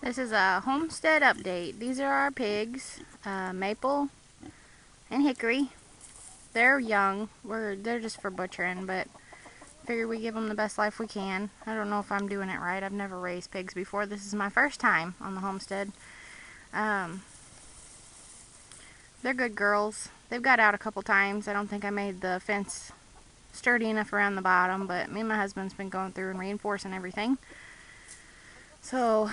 This is a homestead update. These are our pigs, Maple and Hickory. They're young. They're just for butchering, but figure we give them the best life we can. I don't know if I'm doing it right. I've never raised pigs before. This is my first time on the homestead. They're good girls. They've got out a couple times. I don't think I made the fence sturdy enough around the bottom, but me and my husband's been going through and reinforcing everything. So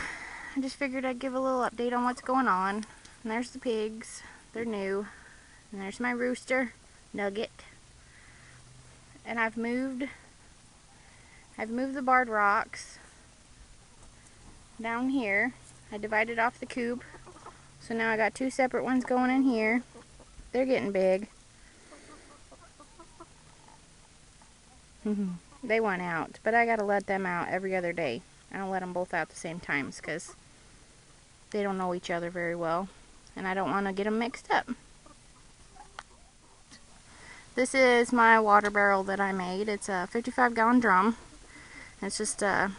I just figured I'd give a little update on what's going on. And there's the pigs. They're new. And there's my rooster, Nugget. And I've moved the barred rocks down here. I divided off the coop. So now I got two separate ones going in here. They're getting big. They want out, but I gotta let them out every other day. I don't let them both out at the same times because they don't know each other very well, and I don't want to get them mixed up. This is my water barrel that I made. It's a 55-gallon drum. It's just it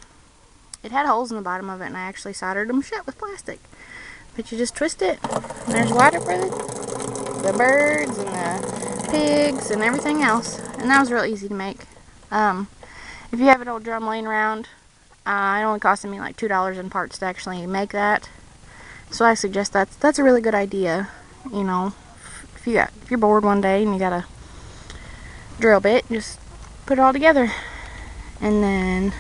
had holes in the bottom of it, and I actually soldered them shut with plastic. But you just twist it, and there's water for the birds and the pigs and everything else. And that was real easy to make. If you have an old drum laying around, it only costed me like $2 in parts to actually make that. So I suggest that's a really good idea. You know, if you're bored one day and you got a drill bit, just put it all together. And then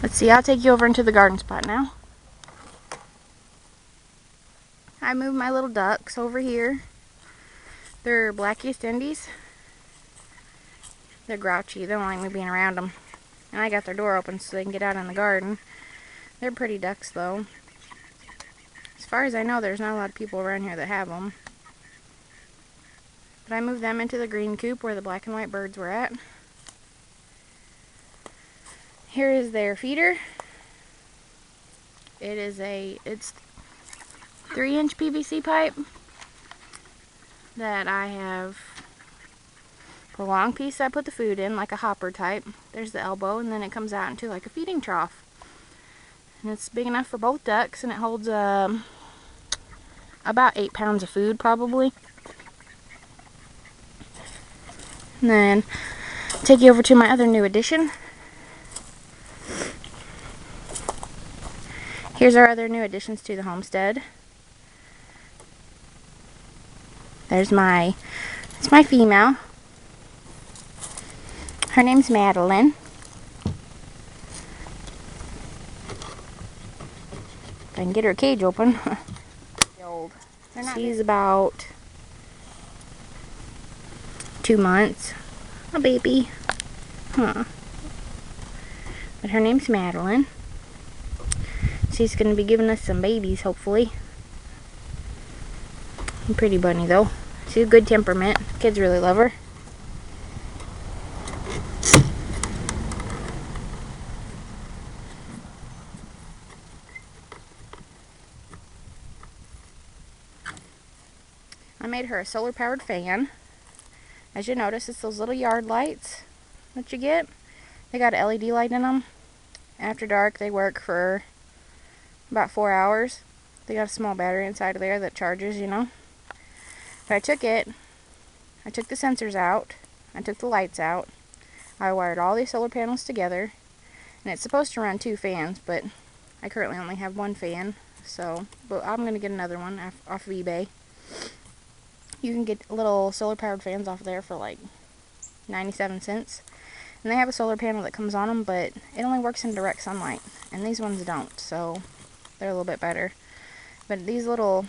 let's see, I'll take you over into the garden spot now. I moved my little ducks over here. They're Black East Indies. They're grouchy. They don't like me being around them. And I got their door open so they can get out in the garden. They're pretty ducks though. As far as I know, there's not a lot of people around here that have them. But I moved them into the green coop where the black and white birds were at. Here is their feeder. It's 3-inch PVC pipe that I have for a long piece I put the food in, like a hopper type. There's the elbow, and then it comes out into like a feeding trough. And it's big enough for both ducks, and it holds about 8 pounds of food probably. And then take you over to my other new addition. Here's our other new additions to the homestead. It's my female. Her name's Madeline. If I can get her cage open. She's about 2 months. A baby. Huh. But her name's Madeline. She's going to be giving us some babies, hopefully. Pretty bunny, though. She's a good temperament. Kids really love her. I made her a solar-powered fan. As you notice, it's those little yard lights that you get. They got an LED light in them. After dark, they work for about 4 hours. They got a small battery inside of there that charges, you know. But I took the sensors out, I took the lights out, I wired all these solar panels together, and it's supposed to run 2 fans, but I currently only have 1 fan, but I'm going to get another one off of eBay. You can get little solar powered fans off there for like 97 cents. And they have a solar panel that comes on them, but it only works in direct sunlight. And these ones don't, so they're a little bit better. But these little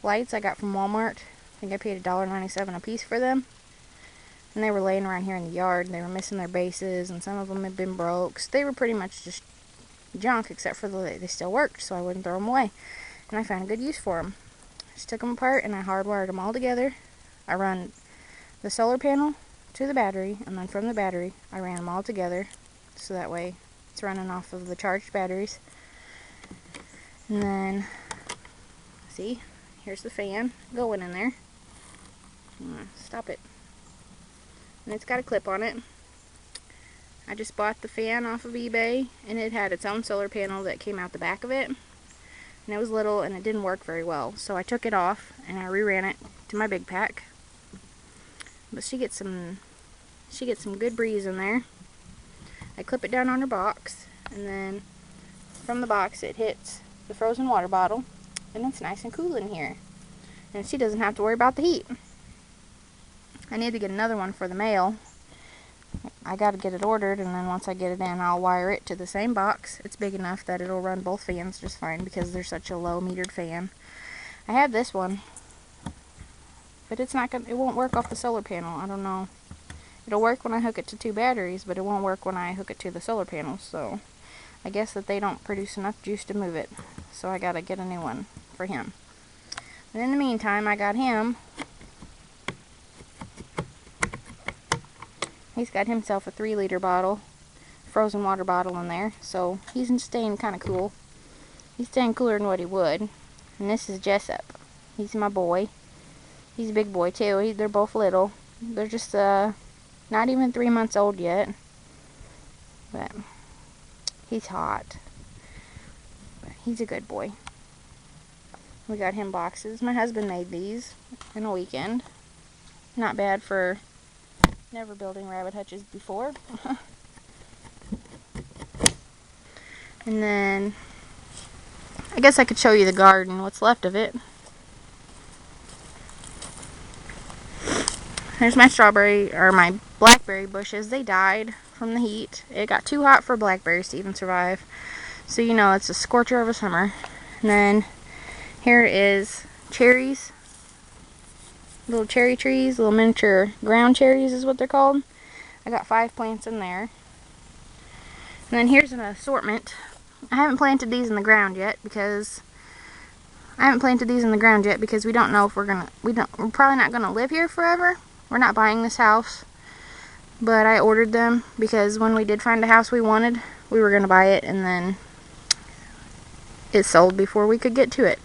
lights I got from Walmart, I think I paid $1.97 a piece for them. And they were laying around here in the yard, and they were missing their bases, and some of them had been broke. So they were pretty much just junk, except for they still worked, so I wouldn't throw them away. And I found a good use for them. Just took them apart and I hardwired them all together. I run the solar panel to the battery, and then from the battery I ran them all together, so that way it's running off of the charged batteries. And then, see, here's the fan going in there. Stop it. And it's got a clip on it. I just bought the fan off of eBay, and it had its own solar panel that came out the back of it. and it was little and it didn't work very well. So I took it off and I reran it to my big pack. But she gets some good breeze in there. I clip it down on her box, and then from the box it hits the frozen water bottle, and it's nice and cool in here. And she doesn't have to worry about the heat. I need to get another one for the mail. I gotta get it ordered, and then once I get it in, I'll wire it to the same box. It's big enough that it'll run both fans just fine because they're such a low metered fan. I have this one, but it won't work off the solar panel. I don't know. It'll work when I hook it to 2 batteries, but it won't work when I hook it to the solar panel. So I guess that they don't produce enough juice to move it. So I gotta get a new one for him. And in the meantime, I got him. He's got himself a 3-liter bottle, frozen water bottle in there. So he's staying kind of cool. He's staying cooler than what he would. And this is Jessup. He's my boy. He's a big boy too. They're both little. They're just not even 3 months old yet. But he's hot. But he's a good boy. We got him boxes. My husband made these in a weekend. Not bad for never building rabbit hutches before. And then I guess I could show you the garden, what's left of it. There's my strawberry, or my blackberry bushes. They died from the heat. It got too hot for blackberries to even survive. So you know, it's a scorcher of a summer. And then here is cherries. Little cherry trees, little miniature ground cherries is what they're called. I got 5 plants in there. And then here's an assortment. I haven't planted these in the ground yet because we don't know if we're probably not gonna live here forever. We're not buying this house, but I ordered them because when we did find a house we wanted, we were gonna buy it, and then it sold before we could get to it.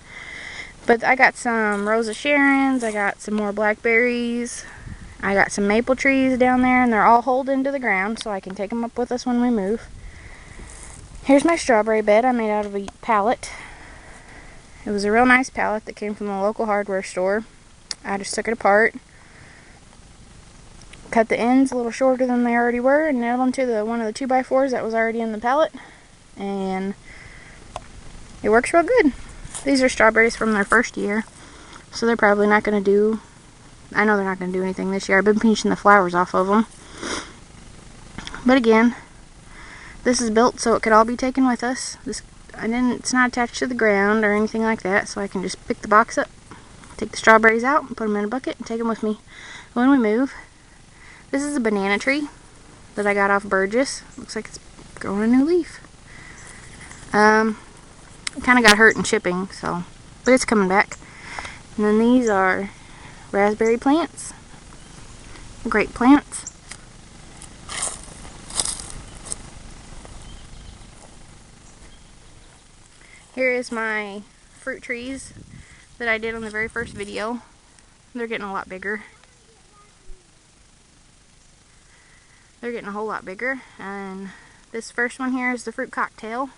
But I got some Rosa Sharons, I got some more blackberries, I got some maple trees down there, and they're all holed into the ground so I can take them up with us when we move. Here's my strawberry bed I made out of a pallet. It was a real nice pallet that came from the local hardware store. I just took it apart, cut the ends a little shorter than they already were, and nailed them to one of the 2x4s that was already in the pallet, and it works real good. These are strawberries from their first year, so they're probably not going to do, I know they're not going to do anything this year. I've been pinching the flowers off of them. But again, this is built so it could all be taken with us. It's not attached to the ground or anything like that, so I can just pick the box up, take the strawberries out, and put them in a bucket, and take them with me when we move. This is a banana tree that I got off Burgess. Looks like it's growing a new leaf. It kind of got hurt in shipping, but it's coming back. And then these are raspberry plants, grape plants. Here is my fruit trees that I did on the very first video. They're getting a lot bigger. They're getting a whole lot bigger. And this first one here is the fruit cocktail.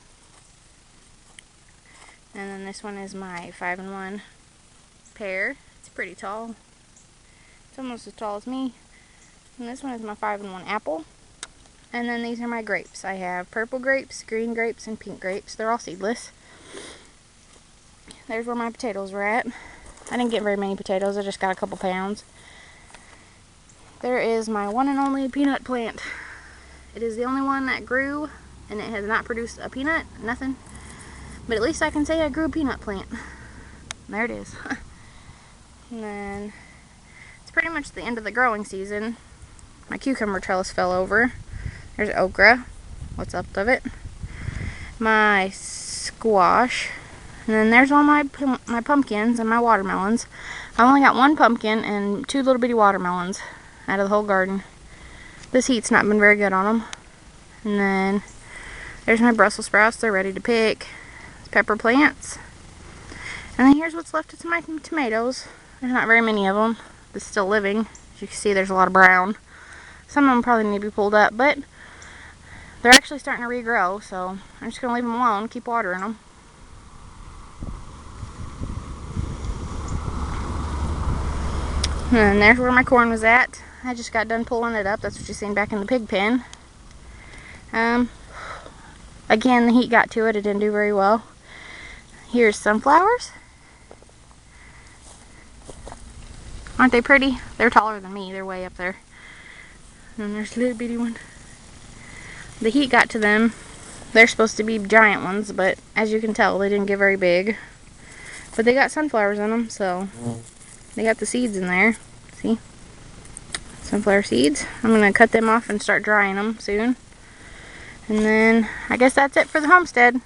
And then this one is my 5-in-1 pear. It's pretty tall. It's almost as tall as me. And this one is my 5-in-1 apple. And then these are my grapes. I have purple grapes, green grapes, and pink grapes. They're all seedless. There's where my potatoes were at. I didn't get very many potatoes. I just got a couple pounds. There is my one and only peanut plant. It is the only one that grew, and it has not produced a peanut, nothing. But at least I can say I grew a peanut plant. There it is. And then it's pretty much the end of the growing season. My cucumber trellis fell over. There's okra. What's up of it? My squash. And then there's all my pumpkins and my watermelons. I only got 1 pumpkin and 2 little bitty watermelons out of the whole garden. This heat's not been very good on them. And then there's my Brussels sprouts. They're ready to pick. Pepper plants. And then here's what's left of my tomatoes. There's not very many of them. They're still living. As you can see, there's a lot of brown. Some of them probably need to be pulled up, but they're actually starting to regrow, so I'm just going to leave them alone, keep watering them. And there's where my corn was at. I just got done pulling it up. That's what you've seen back in the pig pen. Again, the heat got to it. It didn't do very well. Here's sunflowers. Aren't they pretty? They're taller than me. They're way up there. And there's a little bitty one. The heat got to them. They're supposed to be giant ones, but as you can tell, they didn't get very big. But they got sunflowers in them, so they got the seeds in there. See? Sunflower seeds. I'm going to cut them off and start drying them soon. And then I guess that's it for the homestead.